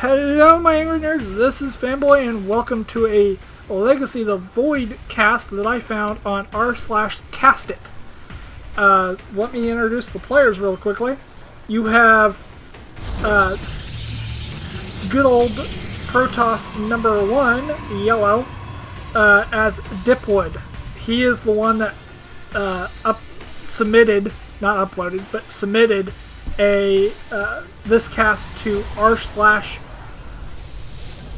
Hello my angry nerds, this is Fanboy and welcome to a Legacy the Void cast that I found on r/castit. Let me introduce the players real quickly. You have good old Protoss number 1, Yellow, as Dipwood. He is the one that submitted a this cast to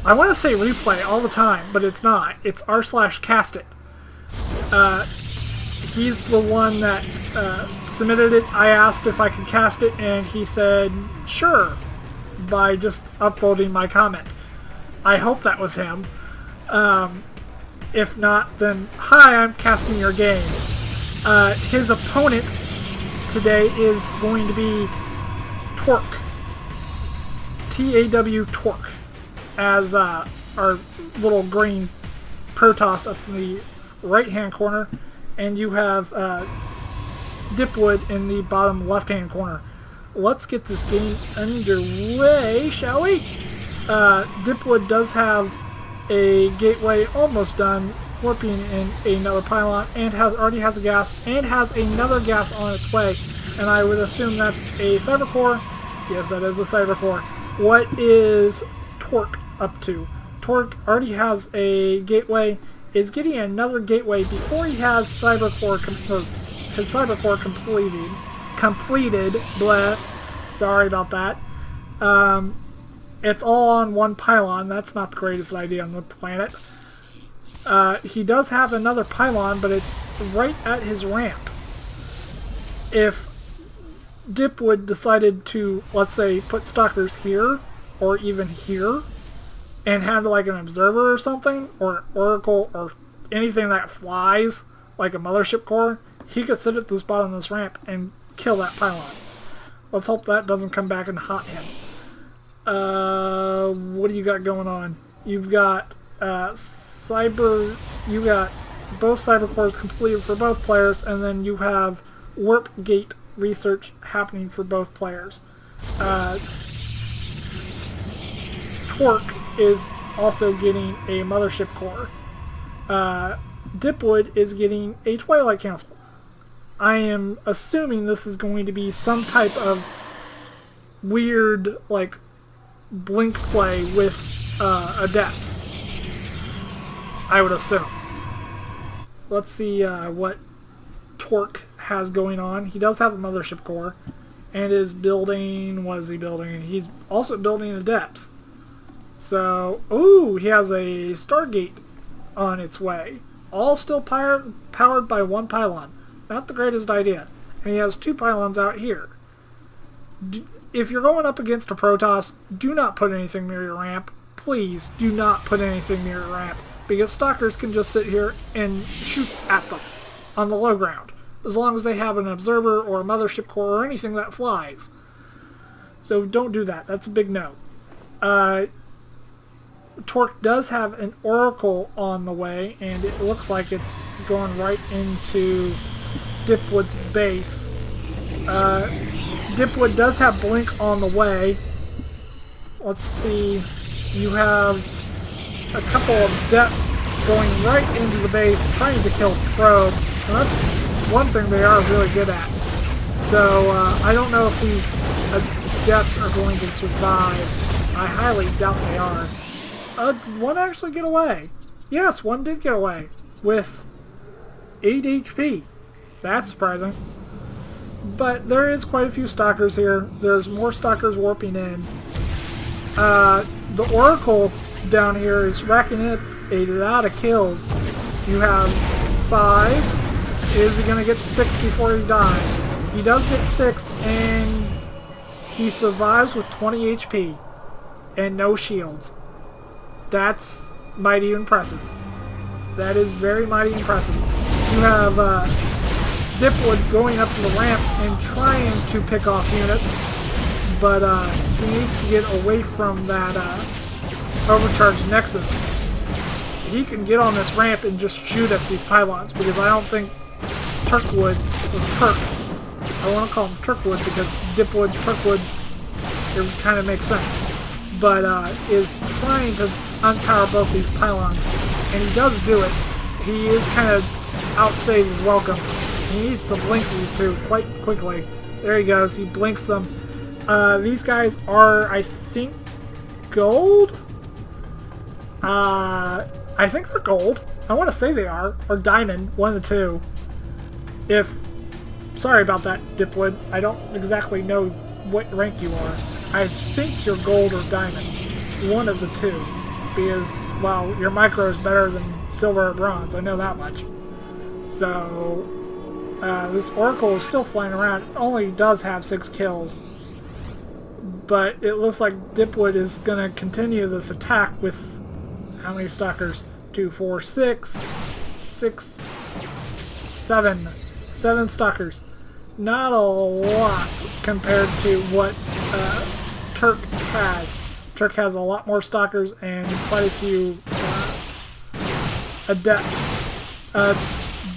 I want to say replay all the time, but it's not. It's r/castit. He's the one that submitted it. I asked if I could cast it, and he said sure by just upvoting my comment. I hope that was him. If not, then hi, I'm casting your game. His opponent today is going to be Torkk. T-A-W Torkk, as our little green Protoss up in the right hand corner, and you have Dipwood in the bottom left hand corner. Let's get this game underway, shall we? Dipwood does have a gateway almost done, warping in another pylon, and already has a gas, and has another gas on its way, and I would assume that's a cyber core. Yes, that is a cyber core. What is Torkk up to? Torkk already has a gateway, is getting another gateway before he has his cyber core completed. Blah. Sorry about that. It's all on one pylon. That's not the greatest idea on the planet. He does have another pylon, but it's right at his ramp. If Dipwood decided to, let's say, put stalkers here, or even here, and had like an observer or something, or an oracle, or anything that flies, like a mothership core, he could sit at the bottom of this ramp and kill that pylon. Let's hope that doesn't come back and haunt him. What do you got going on? You've got you got both cyber cores completed for both players, and then you have warp gate research happening for both players. Torkk is also getting a mothership core. Dipwood is getting a Twilight Council. I am assuming this is going to be some type of weird, like, blink play with adepts, I would assume. Let's see what Torkk has going on. He does have a mothership core and is building, what is he building? He's also building adepts. So, ooh, he has a Stargate on its way. All still powered by one pylon. Not the greatest idea. And he has two pylons out here. If you're going up against a Protoss, do not put anything near your ramp. Please do not put anything near your ramp, because stalkers can just sit here and shoot at them on the low ground, as long as they have an observer or a mothership core or anything that flies. So don't do that. That's a big no. Torkk does have an oracle on the way, and it looks like it's going right into Dipwood's base. Dipwood does have blink on the way. Let's see. You have a couple of depths going right into the base, trying to kill probes, and that's one thing they are really good at. So I don't know if these depths are going to survive. I highly doubt they are. Did one actually get away? Yes, one did get away with 8 HP. That's surprising. But there is quite a few stalkers here. There's more stalkers warping in. The oracle down here is racking up a lot of kills. You have 5. Is he going to get 6 before he dies? He does get 6, and he survives with 20 HP and no shields. That's mighty impressive. That is very mighty impressive. You have Dipwood going up to the ramp and trying to pick off units, but he needs to get away from that overcharged nexus. He can get on this ramp and just shoot at these pylons, because I don't think Turkwood, or Turkk, I want to call him Turkwood because Dipwood, Turkwood, it kind of makes sense. but is trying to unpower both these pylons, and he does do it. He is kind of outstayed his welcome. He needs to blink these two quite quickly. There he goes. He blinks them. These guys are, I think, gold? I think they're gold. I want to say they are. Or diamond. One of the two. Sorry about that, dipwood. I don't exactly know what rank you are. I think you're gold or diamond. One of the two. Because, well, your micro is better than silver or bronze. I know that much. So, this Oracle is still flying around. It only does have 6 kills. But it looks like dipwood is going to continue this attack with how many stalkers? 2, 4, 6, 7. 7 stalkers. Not a lot compared to what Torkk has. Torkk has a lot more stalkers and quite a few adepts.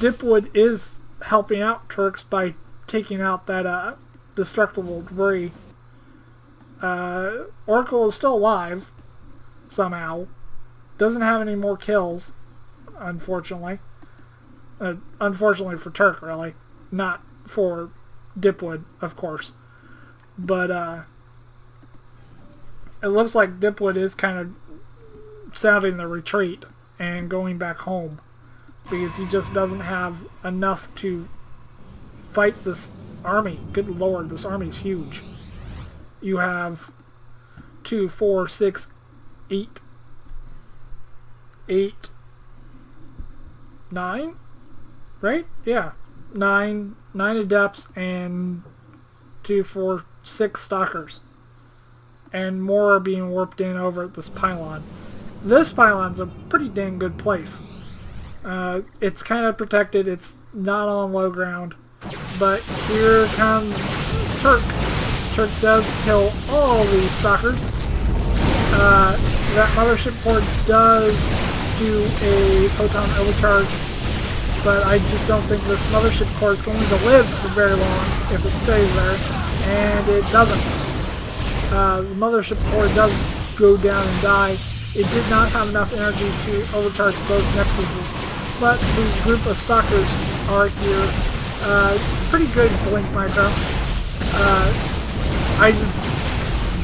Dipwood is helping out Torkk by taking out that destructible debris. Oracle is still alive somehow. Doesn't have any more kills, unfortunately. Unfortunately for Torkk, really. Not for dipwood, of course. But it looks like dipwood is kind of sounding the retreat and going back home, because he just doesn't have enough to fight this army. Good lord, this army's huge. You have 2, 4, 6, 8, 9, right? Yeah, 9 adepts and 2, 4, 6 stalkers, and more are being warped in over at this pylon. This pylon's a pretty dang good place. It's kind of protected. It's not on low ground, but here comes Torkk. Torkk does kill all these stalkers. That mothership core does do a photon overcharge, but I just don't think this mothership core is going to live for very long if it stays there, and it doesn't. The mothership core does go down and die. It did not have enough energy to overcharge both nexuses, but the group of stalkers are here. Pretty good blink micro. I just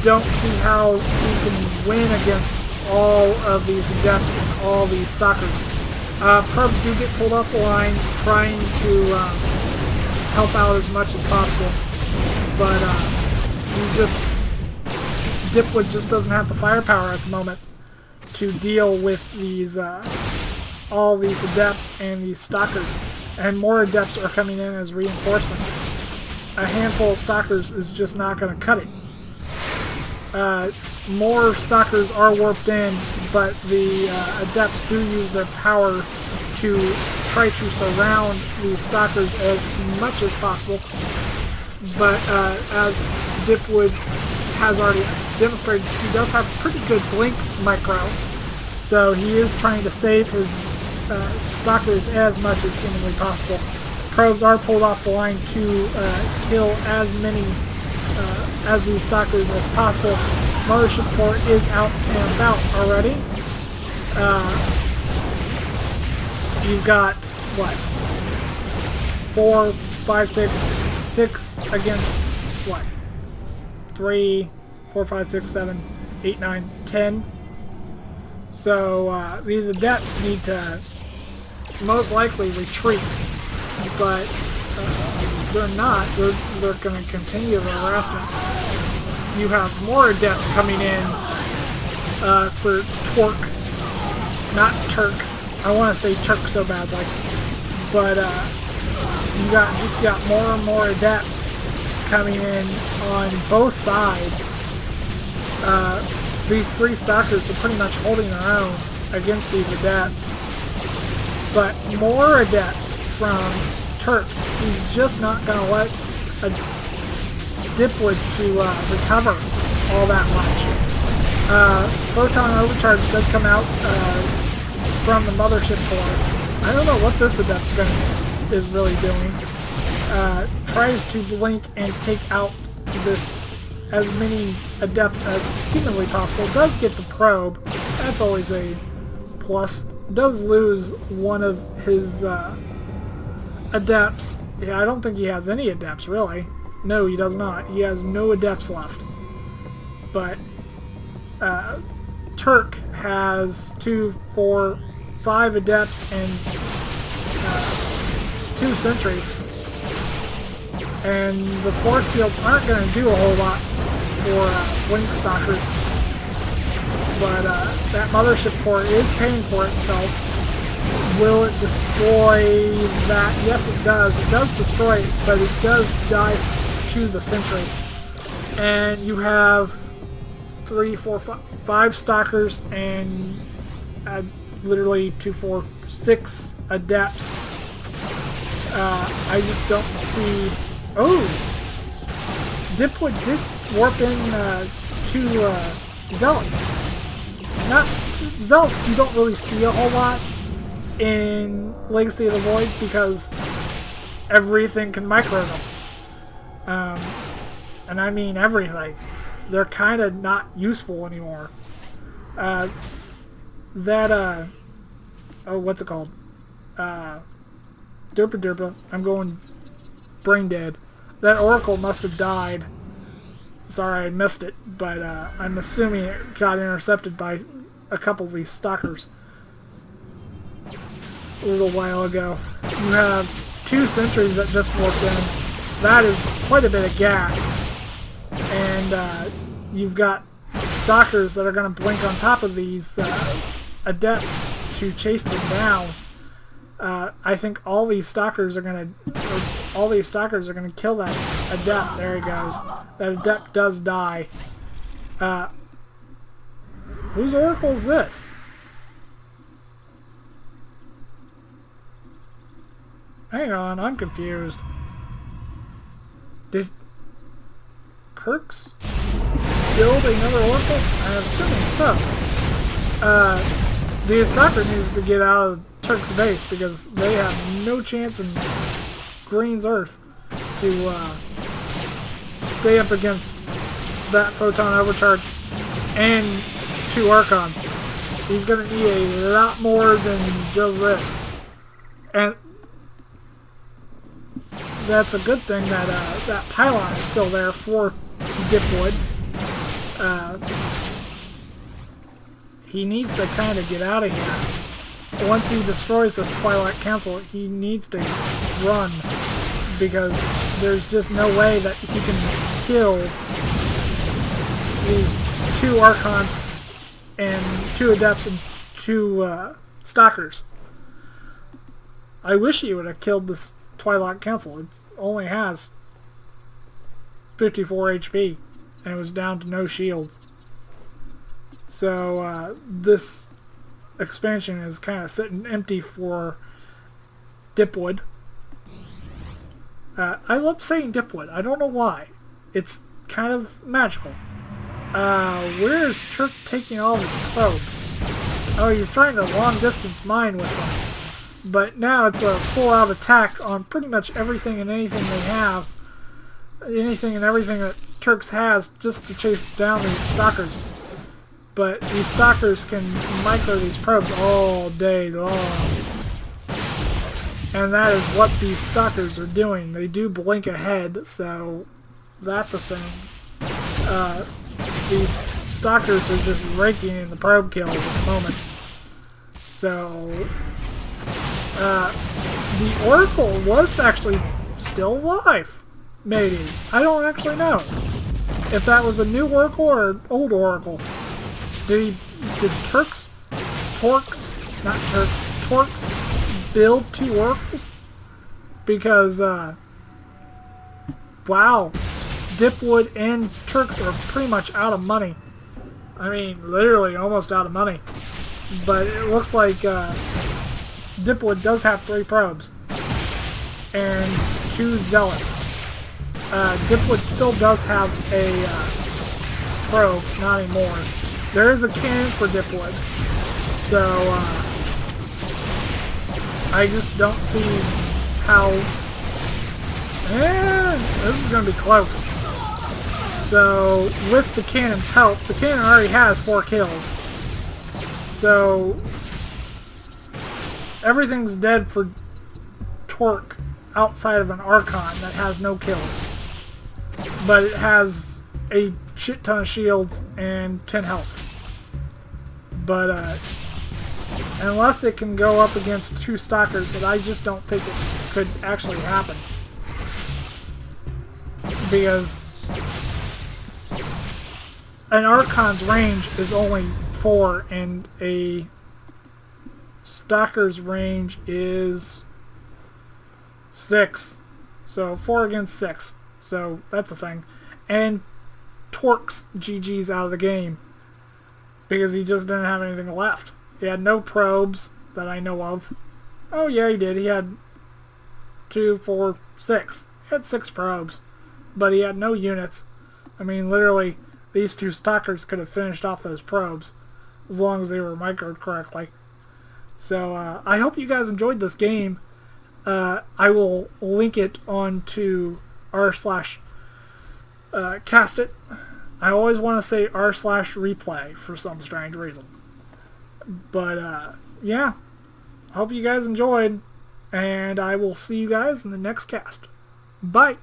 don't see how he can win against all of these adepts and all these stalkers. Probes do get pulled off the line, trying to help out as much as possible, but dipwood just doesn't have the firepower at the moment to deal with these all these adepts and these stalkers, and more adepts are coming in as reinforcement. A handful of stalkers is just not going to cut it. More stalkers are warped in, but the adepts do use their power to try to surround these stalkers as much as possible. But as dipwood has already demonstrated, he does have pretty good blink micro, so he is trying to save his stalkers as much as humanly possible. Probes are pulled off the line to kill as many as these stalkers as possible. Mothership core is out and about already. You've got, what, 4, 5, 6 against, what, 3, 4, 5, 6, 7, 8, 9, 10. So these adepts need to most likely retreat, but they're not. They're going to continue the harassment. You have more adepts coming in for Torkk, not Torkk. I want to say Torkk so badly, but you got more and more adepts coming in on both sides. These 3 stalkers are pretty much holding their own against these adepts, but more adepts from Torkk. He's just not going to let a dipwood to recover all that much. Photon overcharge does come out from the mothership core. I don't know what this adept's is really doing. Tries to blink and take out this as many adepts as humanly possible. Does get the probe. That's always a plus. Does lose one of his adepts. Yeah, I don't think he has any adepts, really. No, he does not. He has no adepts left. But Torkk has 2, 4, 5 adepts and 2 sentries. And the force fields aren't going to do a whole lot for Blink Stalkers. But that mothership core is paying for itself. Will it destroy that? Yes, it does. It does destroy it, but it does die to the sentry. And you have 3, 4, 5 stalkers and literally 2, 4, 6 adepts. I just don't see... Oh! Dipwood did warp in 2 zealots. Not zealots you don't really see a whole lot in Legacy of the Void because everything can micro them. And I mean everything. They're kind of not useful anymore. Oh, what's it called? Derpa Derpa. I'm going brain dead. That Oracle must have died. Sorry I missed it, but I'm assuming it got intercepted by a couple of these stalkers a little while ago. You have 2 sentries that just warped in. That is quite a bit of gas. And you've got stalkers that are going to blink on top of these adepts to chase them down. I think all these stalkers are going to kill that adept. There he goes. That adept does die. Whose oracle is this? Hang on, I'm confused. Did Kirk's build another oracle? I'm assuming so. The stalker needs to get out of Torkk's base because they have no chance in Green's Earth to stay up against that photon overcharge and 2 Archons. He's going to need a lot more than just this. And that's a good thing that that pylon is still there for Dipwood. He needs to kind of get out of here. Once he destroys this Twilight Council, he needs to run because there's just no way that he can kill these 2 Archons and 2 Adepts and 2 Stalkers. I wish he would have killed this Twilight Council. It only has 54 HP and it was down to no shields. So this expansion is kind of sitting empty for Dipwood. I love saying Dipwood. I don't know why. It's kind of magical. Where is Torkk taking all his probes? Oh, he's trying to long distance mine with them. But now it's a full-out attack on pretty much everything and anything they have. Anything and everything that Torkk has just to chase down these stalkers. But these stalkers can micro these probes all day long. And that is what these stalkers are doing. They do blink ahead, so that's a thing. These stalkers are just raking in the probe kills at the moment. So, the Oracle was actually still alive. Maybe. I don't actually know if that was a new Oracle or an old Oracle. Did Torkk build 2 oracles? Because, wow, Dipwood and Torkk are pretty much out of money. I mean, literally almost out of money. But it looks like Dipwood does have 3 probes and 2 zealots. Dipwood still does have a probe, not anymore. There is a cannon for Dipwood, so I just don't see how... this is going to be close. So, with the cannon's help, the cannon already has 4 kills. So, everything's dead for Torkk outside of an Archon that has no kills. But it has a shit ton of shields and 10 health. But, unless it can go up against 2 Stalkers, but I just don't think it could actually happen. Because an Archon's range is only 4 and a Stalker's range is 6. So 4 against 6. So that's a thing. And Torkk's GG's out of the game because he just didn't have anything left. He had no probes that I know of. Oh yeah, he did. He had 2, 4, 6. He had 6 probes. But he had no units. I mean, literally, these 2 Stalkers could have finished off those probes as long as they were microed correctly. So, I hope you guys enjoyed this game. I will link it onto r/cast it. I always want to say r/replay for some strange reason. But, yeah. Hope you guys enjoyed, and I will see you guys in the next cast. Bye!